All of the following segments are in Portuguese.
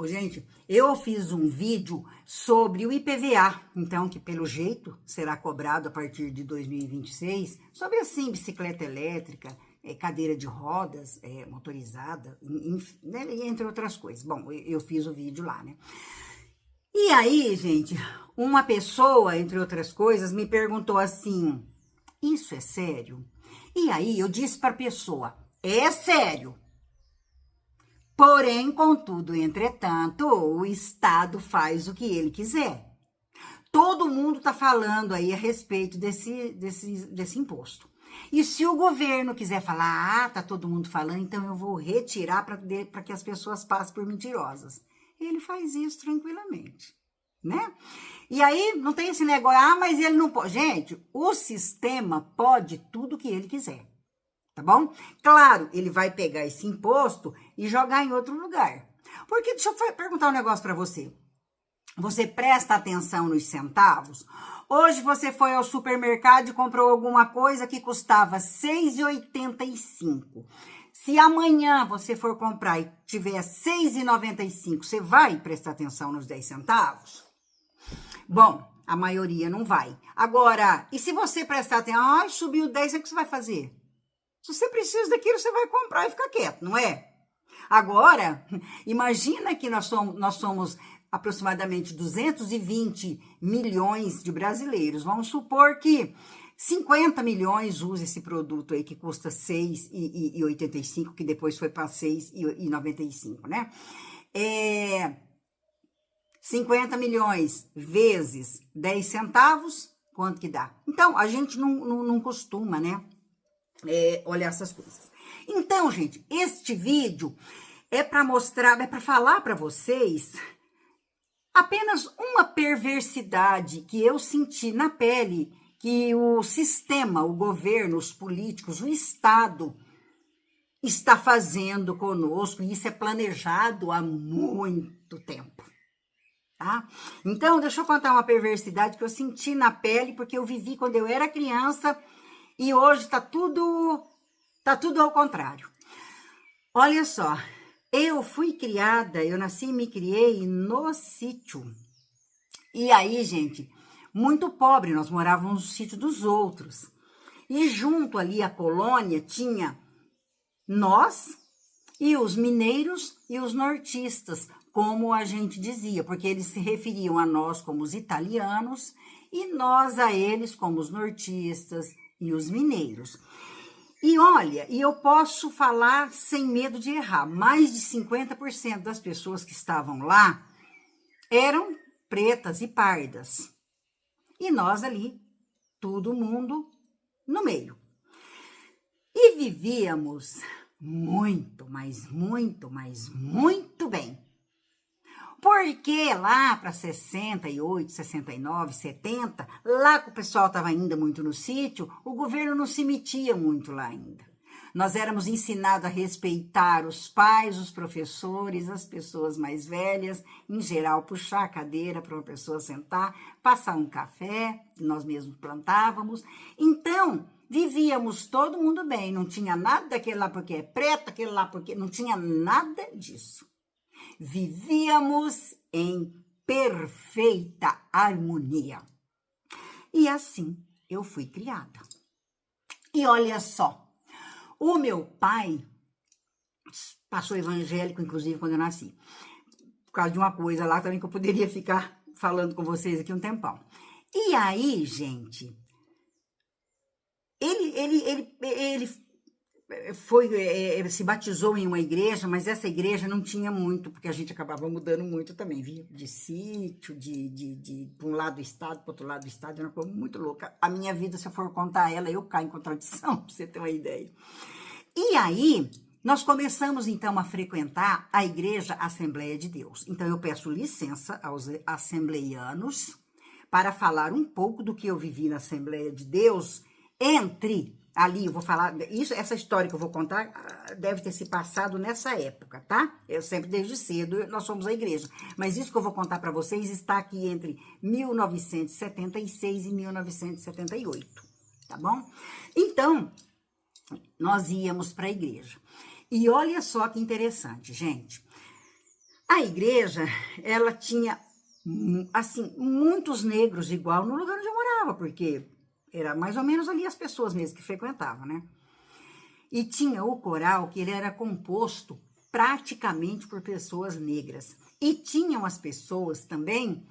Ô, gente, eu fiz um vídeo sobre o IPVA, então, que pelo jeito será cobrado a partir de 2026, sobre, assim, bicicleta elétrica, cadeira de rodas, motorizada, né, entre outras coisas. Bom, eu fiz o vídeo lá, né? E aí, gente, uma pessoa, entre outras coisas, me perguntou assim, isso é sério? E aí eu disse para a pessoa, é sério. Porém, contudo, entretanto, o Estado faz o que ele quiser. Todo mundo está falando aí a respeito desse imposto. E se o governo quiser falar, tá todo mundo falando, então eu vou retirar para que as pessoas passem por mentirosas. Ele faz isso tranquilamente, né? E aí não tem esse negócio, mas ele não pode. Gente, o sistema pode tudo que ele quiser. Tá bom? Claro, ele vai pegar esse imposto e jogar em outro lugar. Porque, deixa eu perguntar um negócio para você. Você presta atenção nos centavos? Hoje você foi ao supermercado e comprou alguma coisa que custava R$ 6,85. Se amanhã você for comprar e tiver R$ 6,95, você vai prestar atenção nos 10 centavos? Bom, a maioria não vai. Agora, e se você prestar atenção, subiu 10, o que você vai fazer? Se você precisa daquilo, você vai comprar e ficar quieto, não é? Agora, imagina que nós somos aproximadamente 220 milhões de brasileiros. Vamos supor que 50 milhões usam esse produto aí que custa R$ 6,85, que depois foi para R$ 6,95, né? 50 milhões vezes 10 centavos, quanto que dá? Então, a gente não costuma, né? Olhar essas coisas. Então, gente, este vídeo é para mostrar, é para falar para vocês apenas uma perversidade que eu senti na pele que o sistema, o governo, os políticos, o Estado está fazendo conosco, e isso é planejado há muito tempo. Tá? Então, deixa eu contar uma perversidade que eu senti na pele, porque eu vivi quando eu era criança. E hoje tá tudo ao contrário. Olha só, eu nasci e me criei no sítio. E aí, gente, muito pobre, nós morávamos no sítio dos outros. E junto ali a colônia tinha nós e os mineiros e os nortistas, como a gente dizia, porque eles se referiam a nós como os italianos e nós a eles como os nortistas e os mineiros. E olha, e eu posso falar sem medo de errar, mais de 50% das pessoas que estavam lá eram pretas e pardas. E nós ali, todo mundo no meio. E vivíamos muito, mas muito, mas muito bem. Porque lá para 68, 69, 70, lá que o pessoal estava ainda muito no sítio, o governo não se metia muito lá ainda. Nós éramos ensinados a respeitar os pais, os professores, as pessoas mais velhas, em geral, puxar a cadeira para uma pessoa sentar, passar um café, que nós mesmos plantávamos. Então, vivíamos todo mundo bem, não tinha nada daquele lá porque é preto, aquele lá porque... Não tinha nada disso. Vivíamos em perfeita harmonia. E assim eu fui criada. E olha só, o meu pai passou evangélico, inclusive, quando eu nasci. Por causa de uma coisa lá também que eu poderia ficar falando com vocês aqui um tempão. E aí, gente, ele se batizou em uma igreja, mas essa igreja não tinha muito, porque a gente acabava mudando muito também, viu? De sítio, de um lado do estado, para outro lado do estado, era uma coisa muito louca. A minha vida, se eu for contar ela, eu caio em contradição, para você ter uma ideia. E aí, nós começamos então a frequentar a igreja Assembleia de Deus. Então, eu peço licença aos assembleianos para falar um pouco do que eu vivi na Assembleia de Deus ali, eu vou falar, essa história que eu vou contar deve ter se passado nessa época, tá? Eu sempre, desde cedo, nós somos a igreja. Mas isso que eu vou contar para vocês está aqui entre 1976 e 1978, tá bom? Então, nós íamos para a igreja. E olha só que interessante, gente. A A igreja, ela tinha, assim, muitos negros igual no lugar onde eu morava, porque era mais ou menos ali as pessoas mesmo que frequentavam, né? E tinha o coral que ele era composto praticamente por pessoas negras. E tinham as pessoas também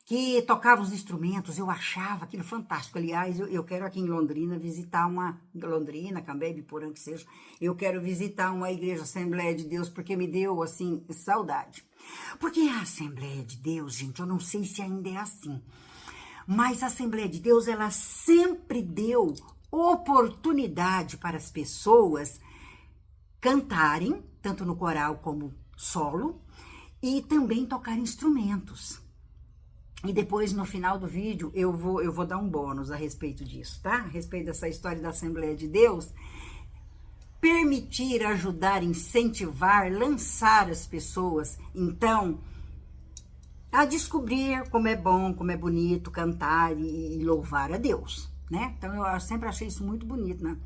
que tocavam os instrumentos, eu achava aquilo fantástico. Aliás, eu quero aqui em Londrina visitar Londrina, Cambé, Biporã, que seja, eu quero visitar uma igreja Assembleia de Deus, porque me deu, assim, saudade. Porque a Assembleia de Deus, gente, eu não sei se ainda é assim, mas a Assembleia de Deus, ela sempre deu oportunidade para as pessoas cantarem, tanto no coral como solo, e também tocar instrumentos. E depois, no final do vídeo, eu vou dar um bônus a respeito disso, tá? A respeito dessa história da Assembleia de Deus. Permitir, ajudar, incentivar, lançar as pessoas, então, a descobrir como é bom, como é bonito cantar e louvar a Deus, né? Então, eu sempre achei isso muito bonito, né?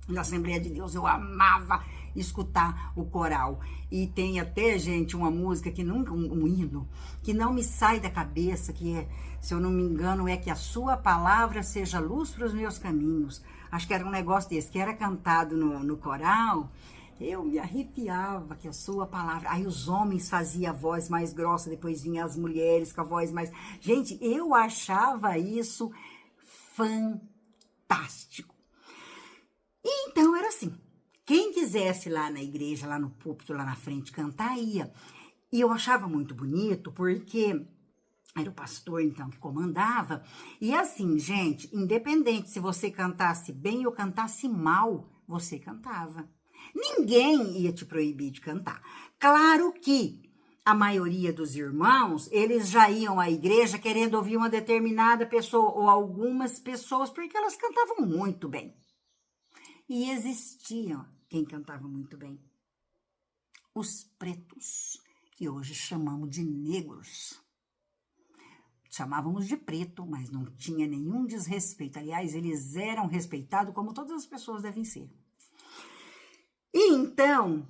Na Assembleia de Deus, eu amava escutar o coral. E tem até, gente, uma música que nunca, um hino, que não me sai da cabeça, que é, se eu não me engano, é que a sua palavra seja luz para os meus caminhos. Acho que era um negócio desse, que era cantado no coral. Eu me arrepiava que a sua palavra... Aí os homens faziam a voz mais grossa, depois vinham as mulheres com a voz mais... Gente, eu achava isso fantástico. E então era assim, quem quisesse lá na igreja, lá no púlpito, lá na frente, cantar, ia. E eu achava muito bonito, porque era o pastor, então, que comandava. E assim, gente, independente se você cantasse bem ou cantasse mal, você cantava. Ninguém ia te proibir de cantar. Claro que a maioria dos irmãos, eles já iam à igreja querendo ouvir uma determinada pessoa, ou algumas pessoas, porque elas cantavam muito bem. E existiam quem cantava muito bem. Os pretos, que hoje chamamos de negros. Chamávamos de preto, mas não tinha nenhum desrespeito. Aliás, eles eram respeitados como todas as pessoas devem ser. E então,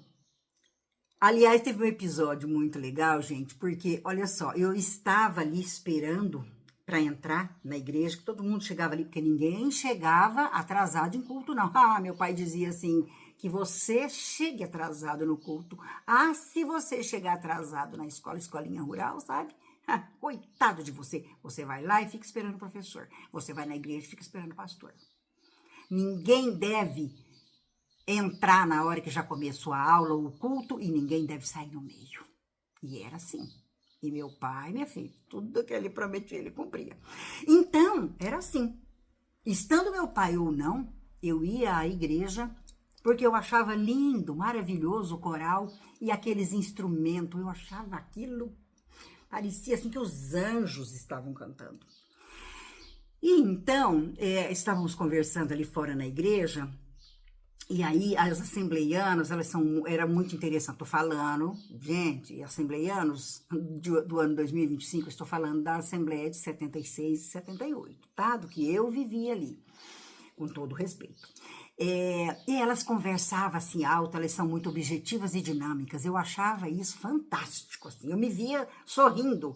aliás, teve um episódio muito legal, gente, porque, olha só, eu estava ali esperando para entrar na igreja, que todo mundo chegava ali, porque ninguém chegava atrasado em culto, não. Ah, meu pai dizia assim, que você chegue atrasado no culto. Ah, se você chegar atrasado na escola, escolinha rural, sabe? Ah, coitado de você. Você vai lá e fica esperando o professor. Você vai na igreja e fica esperando o pastor. Ninguém deve entrar na hora que já começou a aula ou o culto e ninguém deve sair no meio. E era assim. E meu pai, minha filha, tudo que ele prometia, ele cumpria. Então, era assim. Estando meu pai ou não, eu ia à igreja, porque eu achava lindo, maravilhoso o coral e aqueles instrumentos. Eu achava aquilo, parecia assim que os anjos estavam cantando. E então, estávamos conversando ali fora na igreja. E aí, as assembleianas, era muito interessante. Estou falando, gente, assembleianos do ano 2025, estou falando da Assembleia de 76 e 78, tá? Do que eu vivi ali, com todo respeito. E elas conversavam assim alto, elas são muito objetivas e dinâmicas. Eu achava isso fantástico, assim. Eu me via sorrindo.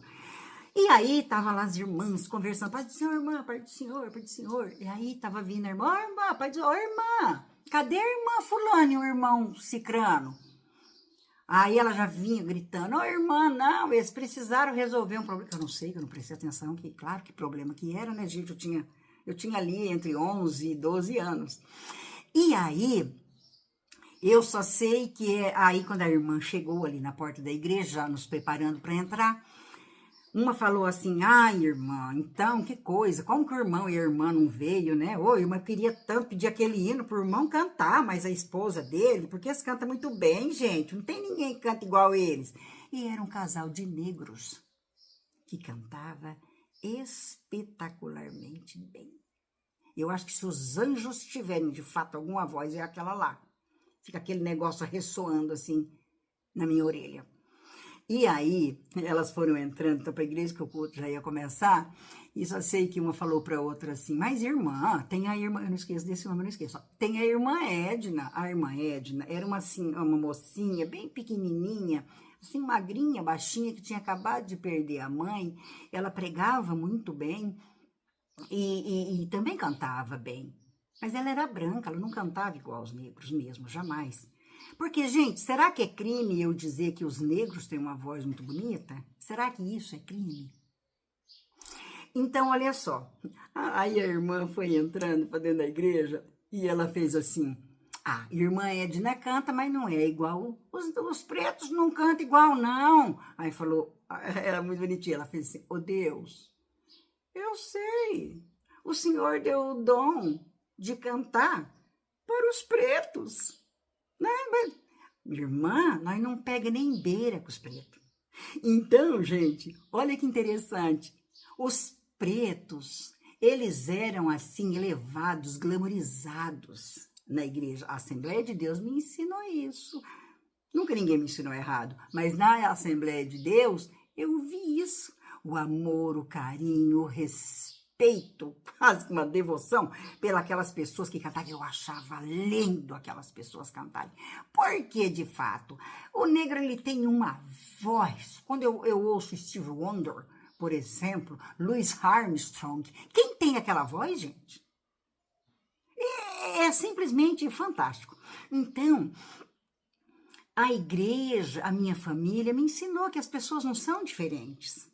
E aí, tava lá as irmãs conversando, pai do senhor, irmã, pai do senhor, pai do senhor. E aí, tava vindo a irmã, oh, irmã, pai do senhor, irmã, cadê a irmã fulano e o irmão cicrano? Aí ela já vinha gritando, oh, irmã, não, eles precisaram resolver um problema, que eu não sei, que eu não prestei atenção, que claro que problema que era, né, gente, eu tinha ali entre 11 e 12 anos. E aí, eu só sei que aí quando a irmã chegou ali na porta da igreja, já nos preparando para entrar, uma falou assim, ai, irmã, então, que coisa, como que o irmão e a irmã não veio, né? Ô, a irmã queria tanto pedir aquele hino pro irmão cantar, mas a esposa dele, porque eles cantam muito bem, gente, não tem ninguém que canta igual eles. E era um casal de negros que cantava espetacularmente bem. Eu acho que se os anjos tiverem, de fato, alguma voz, é aquela lá. Fica aquele negócio ressoando, assim, na minha orelha. E aí, elas foram entrando então, para a igreja, que o culto já ia começar, e só sei que uma falou para a outra assim, mas irmã, tem a irmã, eu não esqueço desse nome, eu não esqueço, tem a irmã Edna era uma mocinha bem pequenininha, assim, magrinha, baixinha, que tinha acabado de perder a mãe. Ela pregava muito bem e também cantava bem. Mas ela era branca, ela não cantava igual aos negros mesmo, jamais. Porque, gente, será que é crime eu dizer que os negros têm uma voz muito bonita? Será que isso é crime? Então, olha só. Aí a irmã foi entrando para dentro da igreja e ela fez assim: ah, irmã Edna canta, mas não é igual. Os pretos não cantam igual, não. Aí falou, era muito bonitinha. Ela fez assim: ô Deus, eu sei. O Senhor deu o dom de cantar para os pretos, né? Mas, irmã, nós não pega nem beira com os pretos. Então, gente, olha que interessante. Os pretos, eles eram assim elevados, glamorizados na igreja. A Assembleia de Deus me ensinou isso. Nunca ninguém me ensinou errado, mas na Assembleia de Deus eu vi isso. O amor, o carinho, o respeito, quase uma devoção pelas pessoas que cantavam. Eu achava lindo aquelas pessoas cantarem. Porque, de fato, o negro ele tem uma voz. Quando eu ouço Stevie Wonder, por exemplo, Louis Armstrong, quem tem aquela voz, gente? É simplesmente fantástico. Então, a igreja, a minha família, me ensinou que as pessoas não são diferentes.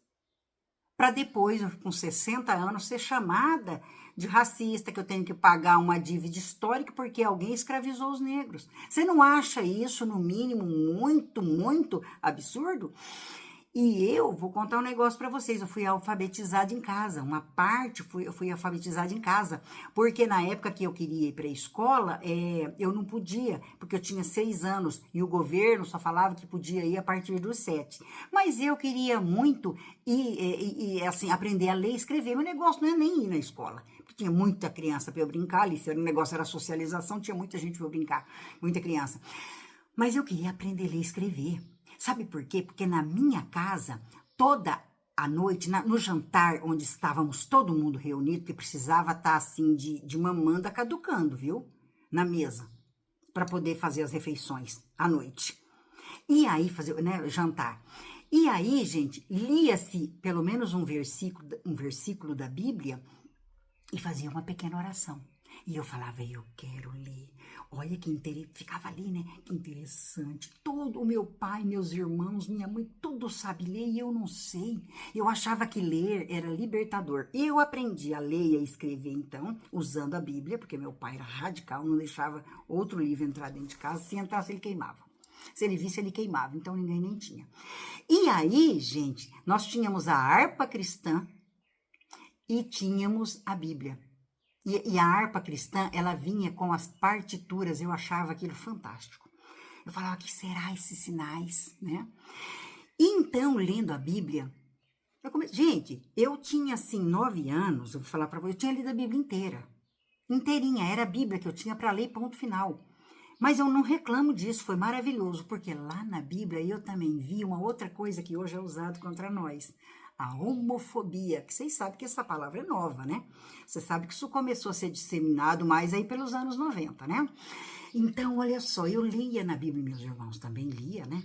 Para depois, com 60 anos, ser chamada de racista, que eu tenho que pagar uma dívida histórica porque alguém escravizou os negros. Você não acha isso, no mínimo, muito, muito absurdo? E eu vou contar um negócio para vocês. Eu fui alfabetizada em casa. Uma parte eu fui alfabetizada em casa. Porque na época que eu queria ir para a escola, eu não podia, porque eu tinha 6 anos. E o governo só falava que podia ir a partir dos 7. Mas eu queria muito assim, aprender a ler e escrever. Meu negócio não é nem ir na escola. Porque tinha muita criança para eu brincar ali. Se o negócio era socialização, tinha muita gente para eu brincar. Muita criança. Mas eu queria aprender a ler e escrever. Sabe por quê? Porque na minha casa, toda a noite, no jantar, onde estávamos todo mundo reunido, que precisava estar assim de uma manda caducando, viu? Na mesa, para poder fazer as refeições à noite. E aí, fazer, né, jantar. E aí, gente, lia-se pelo menos um versículo da Bíblia e fazia uma pequena oração. E eu falava, eu quero ler. Olha que interessante, ficava ali, né? Que interessante. Todo o meu pai, meus irmãos, minha mãe, tudo sabe ler e eu não sei. Eu achava que ler era libertador. Eu aprendi a ler e a escrever, então, usando a Bíblia, porque meu pai era radical, não deixava outro livro entrar dentro de casa. Se entrasse, ele queimava. Se ele visse, ele queimava. Então, ninguém nem tinha. E aí, gente, nós tínhamos a harpa cristã e tínhamos a Bíblia. E a harpa cristã, ela vinha com as partituras, eu achava aquilo fantástico. Eu falava, que será esses sinais, né? E então, lendo a Bíblia, gente, eu tinha assim 9 anos, eu vou falar para você, eu tinha lido a Bíblia inteira. Inteirinha, era a Bíblia que eu tinha para ler, ponto final. Mas eu não reclamo disso, foi maravilhoso, porque lá na Bíblia eu também vi uma outra coisa que hoje é usada contra nós. A homofobia, que vocês sabem que essa palavra é nova, né? Você sabe que isso começou a ser disseminado mais aí pelos anos 90, né? Então, olha só, eu lia na Bíblia, meus irmãos também lia, né?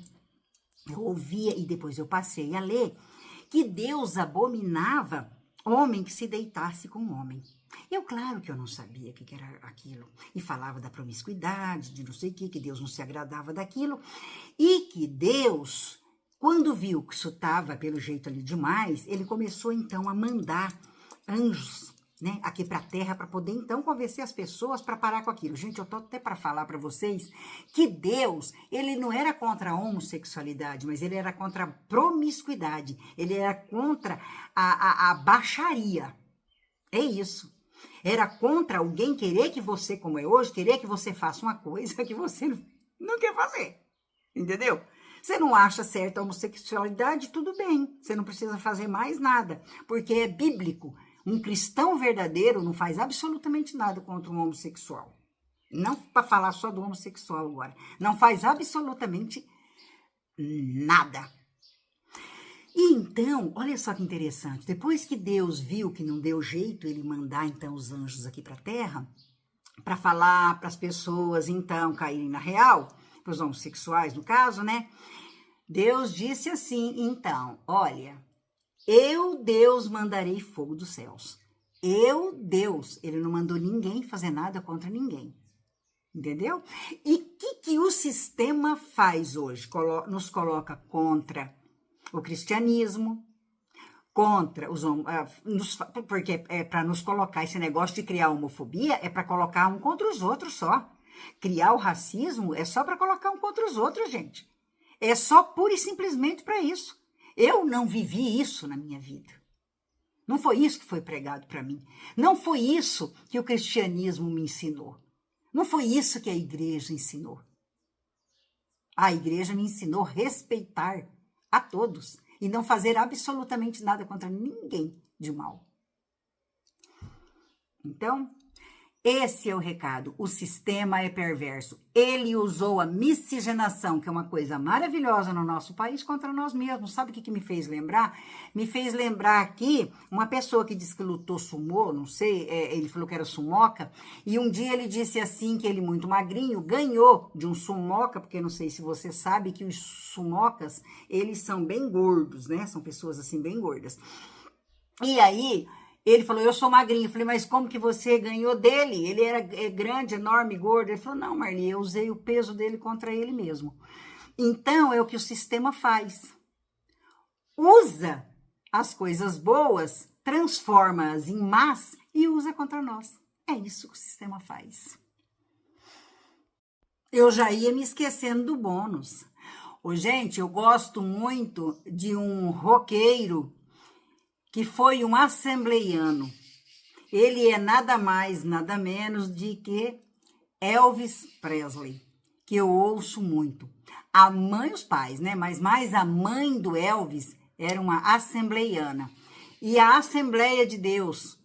Eu ouvia e depois eu passei a ler que Deus abominava homem que se deitasse com homem. Eu, claro que eu não sabia o que era aquilo. E falava da promiscuidade, de não sei o que Deus não se agradava daquilo. E que Deus, quando viu que isso estava pelo jeito ali demais, ele começou então a mandar anjos, né, aqui para a terra para poder então convencer as pessoas para parar com aquilo. Gente, eu tô até para falar para vocês que Deus, ele não era contra a homossexualidade, mas ele era contra a promiscuidade, ele era contra a baixaria. É isso. Era contra alguém querer que você, como é hoje, querer que você faça uma coisa que você não quer fazer. Entendeu? Você não acha certa a homossexualidade, tudo bem. Você não precisa fazer mais nada, porque é bíblico. Um cristão verdadeiro não faz absolutamente nada contra um homossexual. Não para falar só do homossexual agora. Não faz absolutamente nada. E então, olha só que interessante. Depois que Deus viu que não deu jeito ele mandar então os anjos aqui para a terra, para falar para as pessoas então caírem na real, para os homossexuais no caso, né? Deus disse assim, então, olha, eu, Deus, mandarei fogo dos céus. Eu, Deus, ele não mandou ninguém fazer nada contra ninguém. Entendeu? E o que o sistema faz hoje? Nos coloca contra o cristianismo, contra os porque é para nos colocar esse negócio de criar homofobia, é para colocar um contra os outros só. Criar o racismo é só para colocar um contra os outros, gente. É só pura e simplesmente para isso. Eu não vivi isso na minha vida. Não foi isso que foi pregado para mim. Não foi isso que o cristianismo me ensinou. Não foi isso que a igreja ensinou. A igreja me ensinou a respeitar a todos e não fazer absolutamente nada contra ninguém de mal. Então, esse é o recado. O sistema é perverso. Ele usou a miscigenação, que é uma coisa maravilhosa no nosso país, contra nós mesmos. Sabe o que me fez lembrar? Me fez lembrar aqui uma pessoa que disse que lutou sumô, não sei, ele falou que era sumoca, e um dia ele disse assim que ele, muito magrinho, ganhou de um sumoca, porque não sei se você sabe que os sumocas, eles são bem gordos, né? São pessoas assim bem gordas. E aí ele falou, eu sou magrinho. Eu falei, mas como que você ganhou dele? Ele era grande, enorme, gordo. Ele falou, não, Marli, eu usei o peso dele contra ele mesmo. Então, é o que o sistema faz. Usa as coisas boas, transforma-as em más e usa contra nós. É isso que o sistema faz. Eu já ia me esquecendo do bônus. Gente, eu gosto muito de um roqueiro que foi um assembleiano. Ele é nada mais, nada menos de que Elvis Presley, que eu ouço muito. A mãe e os pais, né? Mas mais a mãe do Elvis era uma assembleiana. E a Assembleia de Deus,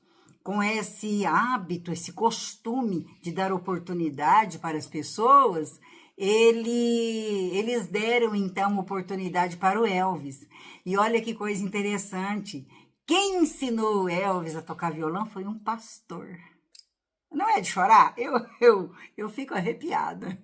com esse hábito, esse costume de dar oportunidade para as pessoas, eles deram então oportunidade para o Elvis. E olha que coisa interessante. Quem ensinou o Elvis a tocar violão foi um pastor. Não é de chorar? Eu fico arrepiada.